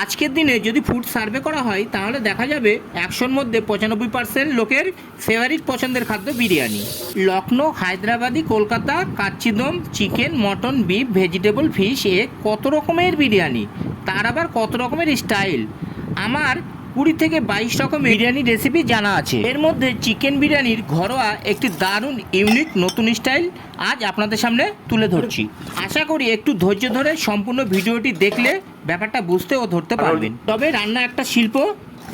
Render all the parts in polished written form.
আজকের দিনে যদি ফুড সার্ভে করা হয় তাহলে দেখা যাবে 100-র মধ্যে 95% লোকের ফেভারিট পছন্দের খাদ্য বিরিয়ানি। লখনৌ, হায়দ্রাবাদি, কলকাতা, কাচ্চিদম, chicken, mutton, beef, vegetable, fish, egg, কত রকমের বিরিয়ানি, তার আবার কত রকমের স্টাইল। আমার 20 থেকে 22 রকমের বিরিয়ানি রেসিপি জানা আছে। এর মধ্যে চিকেন বিরিয়ানির ঘরোয়া একটি দারুণ ইউনিক নতুন স্টাইল আজ আপনাদের সামনে তুলে ধরছি। আশা করি একটু ধৈর্য ধরে সম্পূর্ণ ভিডিওটি দেখলে ব্যাপারটা বুঝতে ও ধরতে পারবেন। তবে রান্না একটা শিল্প।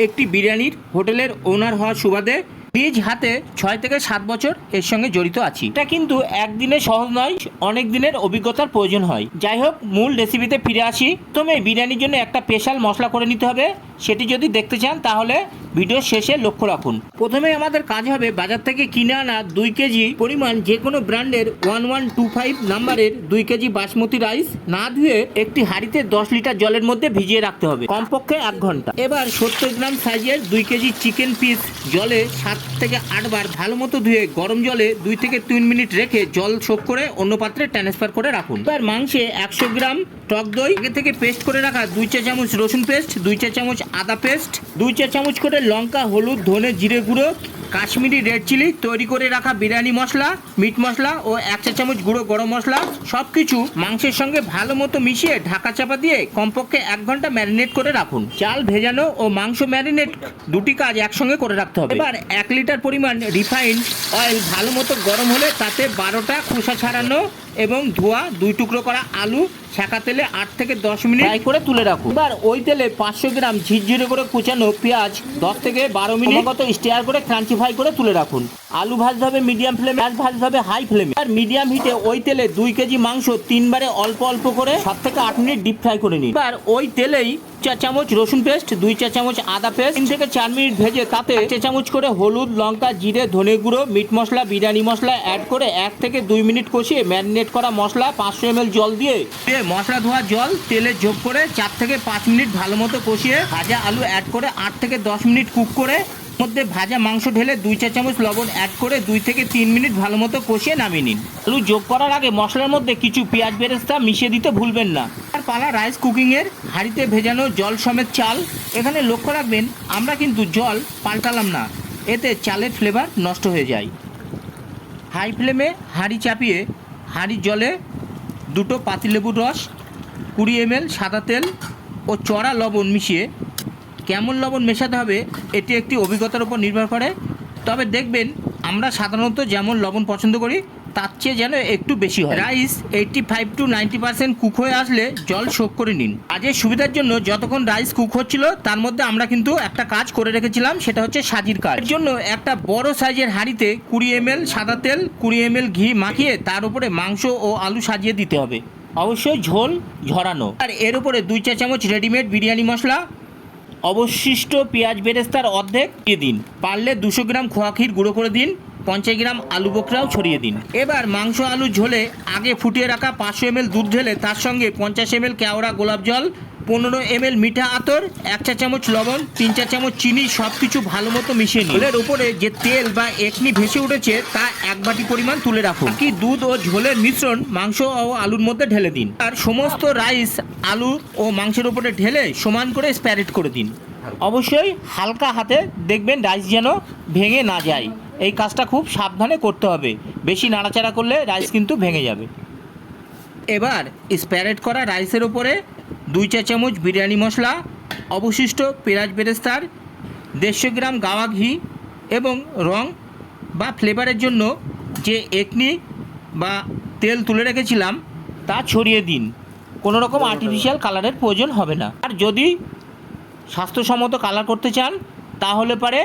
একটি বিরিয়ানির হোটেলের ওনার হওয়ার সুবাদে নিজ হাতে 6 থেকে 7 বছর এর সঙ্গে জড়িত আছি। এটা কিন্তু একদিনে সহজ নয়, অনেক দিনের অভিজ্ঞতার প্রয়োজন হয়। যাই হোক, মূল রেসিপিতে ফিরে আসি। প্রথমে বিরিয়ানির জন্য একটা স্পেশাল মশলা করে নিতে হবে। সেটি যদি দেখতে চান তাহলে ভিডিও শেষে লক্ষ্য রাখুন। প্রথমে আমাদের কাজ হবে বাজার থেকে কিনে আনা 2 কেজি পরিমাণ যে কোনো ব্র্যান্ডের 1125 নাম্বারের 2 কেজি বাসমতি রাইস না ধুয়ে একটি হাঁড়িতে 10 লিটার জলের মধ্যে ভিজিয়ে রাখতে হবে কমপক্ষে 1 ঘন্টা। এবার 70 গ্রাম সাইজের 2 কেজি চিকেন পিস জলে 7 থেকে 8 বার ভালো মতো ধুয়ে গরম জলে 2 থেকে 3 মিনিট রেখে জল শোক করে অন্য পাত্রে ট্রান্সফার করে রাখুন। এবার মাংসে 100 গ্রাম টক দই, আগে থেকে পেস্ট করে রাখা 2 চা চামচ রসুন পেস্ট, 2 চা চামচ আদা পেস্ট, 2 চা চামচ করে লঙ্কা, হলুদ, ধনে, জিরে গুঁড়ো, কাশ্মীরি রেড চিলি, তৈরি করে রাখা বিরিয়ানি মশলা, মিট মশলা ও 1 চা চামচ গুঁড়ো গরম মশলা সবকিছু মাংসের সঙ্গে ভালো মতো মিশিয়ে ঢাকা চাপা দিয়ে কমপক্ষে 1 ঘন্টা ম্যারিনেট করে রাখুন। চাল ভেজানো ও মাংস ম্যারিনেট দুটি কাজ একসঙ্গে করে রাখতে হবে। এবার 1 লিটার পরিমাণ রিফাইন্ড অয়েল ভালো মতো গরম হলে তাতে 12টা খোসা ছাড়ানো এবং ধোয়া 2 টুকরো করা আলু ছাঁকা তেলে 8 থেকে 10 মিনিট ফ্রাই করে তুলে রাখুন। এবার ওই তেলে 500 গ্রাম ঝিরঝিরে করে কুচানো পেঁয়াজ 10 থেকে 12 মিনিট মতো স্টিয়ার করে ক্রাঞ্চি ফ্রাই করে তুলে রাখুন। আলু ভাজতে হবে মিডিয়াম ফ্লেমে, পেঁয়াজ ভাজতে হবে হাই ফ্লেমে। আর মিডিয়াম হিটে ওই তেলে 2 কেজি মাংস 3 বারে অল্প অল্প করে 7 থেকে 8 মিনিট ডিপ ফ্রাই করে নিন। এবার ওই তেলেই 1 চা চামচ রসুন পেস্ট, 2 চা চামচ আদা পেস্ট 3 থেকে 4 মিনিট ভেজে তাতে 1 চা চামচ করে হলুদ, লঙ্কা, জিরে, ধনে গুঁড়ো, মিট মশলা, বিরিয়ানি মশলা অ্যাড করে 1 থেকে 2 মিনিট কষিয়ে ম্যারিনেট করা মশলা 500 ml জল দিয়ে মশলা ধোয়া জল তেলে যোগ করে 4 থেকে 5 মিনিট ভালো মতো কষিয়ে ভাজা আলু অ্যাড করে 8 থেকে 10 মিনিট কুক করে মধ্যে ভাজা মাংস ঢেলে 2 চা চামচ লবণ অ্যাড করে 2 থেকে 3 মিনিট ভালো মতো কষিয়ে নামিয়ে নিন। আলু যোগ করার আগে মশলার মধ্যে কিছু পেঁয়াজ বেরেস্তা মিশিয়ে দিতে ভুলবেন না। আর পালা রাইস কুকিংয়ের হাঁড়িতে ভেজানো জল সমেত চাল। এখানে লক্ষ্য রাখবেন আমরা কিন্তু জল পাল্টালাম না, এতে চালের ফ্লেভার নষ্ট হয়ে যায়। হাই ফ্লেমে হাঁড়ি চাপিয়ে হাঁড়ির জলে 2টো পাতিলেবুর রস, 20 ml সাদা তেল ও চড়া লবণ মিশিয়ে, কেমন লবণ মেশাতে হবে এটি একটি অভিজ্ঞতার উপর নির্ভর করে। তবে দেখবেন আমরা সাধারণত যেমন লবণ পছন্দ করি তার চেয়ে যেন একটু বেশি হয়। রাইস 85 to 90% কুক হয়ে আসলে জল শোক করে নিন। আজের সুবিধার জন্য যতক্ষণ রাইস কুক হচ্ছিল তার মধ্যে আমরা কিন্তু একটা কাজ করে রেখেছিলাম, সেটা হচ্ছে সাজির কাজ। এর জন্য একটা বড় সাইজের হাঁড়িতে 20 ml সাদা তেল, 20 ml ঘি মাখিয়ে তার উপরে মাংস ও আলু সাজিয়ে দিতে হবে, অবশ্যই ঝোল ঝরানো। আর এর উপরে 2 চা চামচ রেডিমেড বিরিয়ানি মশলা, অবশিষ্ট পেঁয়াজ বেরেস্তার অর্ধেক দিয়ে দিন। পারলে 200 গ্রাম খোয়া ক্ষীর গুঁড়ো করে দিন, 50 গ্রাম আলু বোখরাও ছড়িয়ে দিন। এবার মাংস আলু ঝোলে আগে ফুটিয়ে রাখা 500 ml দুধ ঢেলে তার সঙ্গে 50 ml কেওড়া গোলাপ জল, 15 ml মিঠা আতর, 1 চা চামচ লবণ, 3 চা চামচ চিনি সব কিছু ভালো মতো মিশিয়ে নিন। ঝোলের উপরে যে তেল বা একনি ভেসে উঠেছে তা 1 বাটি পরিমাণ তুলে রাখুন। বাকি দুধ ও ঝোলের মিশ্রণ মাংস ও আলুর মধ্যে ঢেলে দিন। আর সমস্ত রাইস আলু ও মাংসের উপরে ঢেলে সমান করে স্প্যারেট করে দিন। অবশ্যই হালকা হাতে দেখবেন রাইস যেন ভেঙে না যায়, এই কাজটা খুব সাবধানে করতে হবে, বেশি নাড়াচাড়া করলে রাইস কিন্তু ভেঙে যাবে। এবার স্প্যারেট করা রাইসের ওপরে 2 চা চামচ বিরিয়ানি মশলা, অবশিষ্ট পেঁয়াজ বেরেস্তার, 150 গ্রাম গাওয়া ঘি এবং রং বা ফ্লেভারের জন্য যে একনি বা তেল তুলে রেখেছিলাম তা ছড়িয়ে দিন। কোনো রকম আর্টিফিশিয়াল কালারের প্রয়োজন হবে না। আর যদি স্বাস্থ্যসম্মত কালার করতে চান তাহলে পারে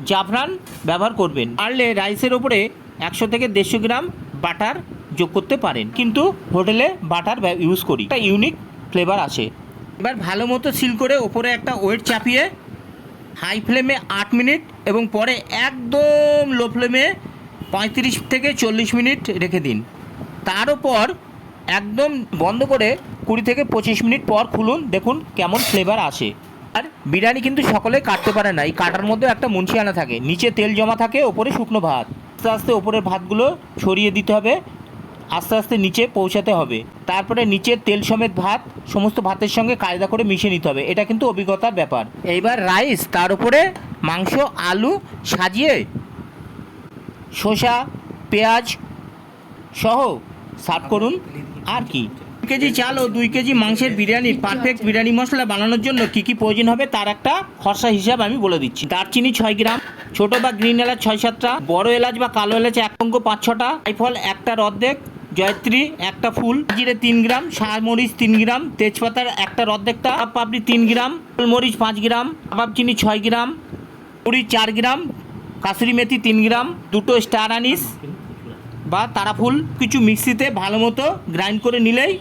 জাফরান ব্যবহার করবেন। পারলে রাইসের ওপরে 100 থেকে 150 গ্রাম বাটার যোগ করতে পারেন, কিন্তু হোটেলে বাটার ইউজ করি, একটা ইউনিক ফ্লেভার আসে। এবার ভালো মতো সিল করে ওপরে একটা ওয়েট চাপিয়ে হাই ফ্লেমে 8 মিনিট এবং পরে একদম লো ফ্লেমে 35 থেকে 40 মিনিট রেখে দিন। তার উপর একদম বন্ধ করে 20 থেকে 25 মিনিট পর খুলুন, দেখুন কেমন ফ্লেভার আসে। আর বিরিয়ানি কিন্তু সকলে কাটতে পারে না, এই কাটার মধ্যে একটা মুন্সিয়ানা থাকে, নিচে তেল জমা থাকে, ওপরে শুকনো ভাত। আস্তে আস্তে ওপরের ভাতগুলো ছড়িয়ে দিতে হবে আস্তে আস্তে নিচে পৌঁছাতে হবে। তারপরে নিচের তেল সমেত ভাত সমস্ত ভাতের সঙ্গে কায়দা করে মিশিয়ে নিতে হবে। এটা কিন্তু অভিজ্ঞতার ব্যাপার। এইবার রাইস, তার উপরে মাংস, আলু সাজিয়ে শসা, পেঁয়াজ সহ সার্ভ করুন। আর কি, 2 কেজি চাল ও 2 কেজি মাংসের বিরিয়ানির পারফেক্ট বিরিয়ানি মশলা বানানোর জন্য কী কী প্রয়োজন হবে তার একটা খরচা হিসাব আমি বলে দিচ্ছি। দারচিনি 6 গ্রাম, ছোট বা গ্রিন এলাচ 6-7টা, বড় এলাচ বা কালো এলাচ 1 লবঙ্গ 5-6টা, জায়ফল 1টার অর্ধেক, জয়ত্রী 1টা ফুল, জিরে 3 গ্রাম, শাহমরিচ 3 গ্রাম, তেজপাতার 1টার অর্ধেকটা, পাপড়ি 3 গ্রাম, গোলমরিচ 5 গ্রাম, কাবাব চিনি 6 গ্রাম, পুরি 4 গ্রাম, কাসুরি মেথি 3 গ্রাম, 2টো স্টার আনিস বা তারাফুল কিছু মিক্সিতে ভালো মতো গ্রাইন্ড করে নিলেই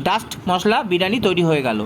ডাস্ট মশলা বিরিয়ানি তৈরি হয়ে গেল।